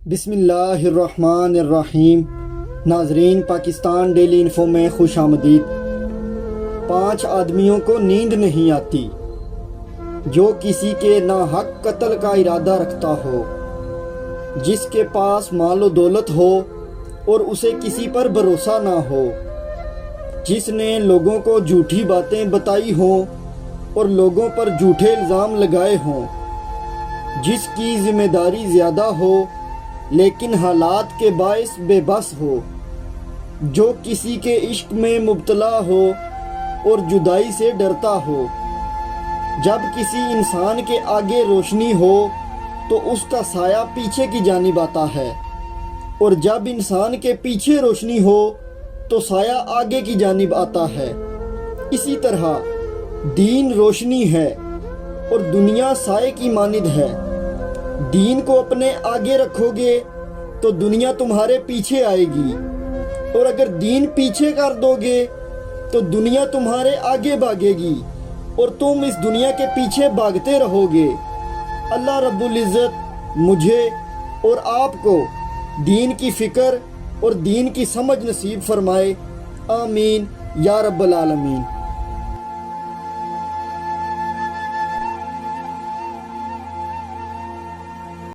بسم اللہ الرحمن الرحیم۔ ناظرین، پاکستان ڈیلی انفو میں خوش آمدید۔ 5 آدمیوں کو نیند نہیں آتی: جو کسی کے ناحق قتل کا ارادہ رکھتا ہو، جس کے پاس مال و دولت ہو اور اسے کسی پر بھروسہ نہ ہو، جس نے لوگوں کو جھوٹی باتیں بتائی ہوں اور لوگوں پر جھوٹے الزام لگائے ہوں، جس کی ذمہ داری زیادہ ہو لیکن حالات کے باعث بے بس ہو، جو کسی کے عشق میں مبتلا ہو اور جدائی سے ڈرتا ہو۔ جب کسی انسان کے آگے روشنی ہو تو اس کا سایہ پیچھے کی جانب آتا ہے، اور جب انسان کے پیچھے روشنی ہو تو سایہ آگے کی جانب آتا ہے۔ اسی طرح دین روشنی ہے اور دنیا سائے کی مانند ہے۔ دین کو اپنے آگے رکھو گے تو دنیا تمہارے پیچھے آئے گی، اور اگر دین پیچھے کر دو گے تو دنیا تمہارے آگے بھاگے گی اور تم اس دنیا کے پیچھے بھاگتے رہو گے۔ اللہ رب العزت مجھے اور آپ کو دین کی فکر اور دین کی سمجھ نصیب فرمائے، آمین یا رب العالمین۔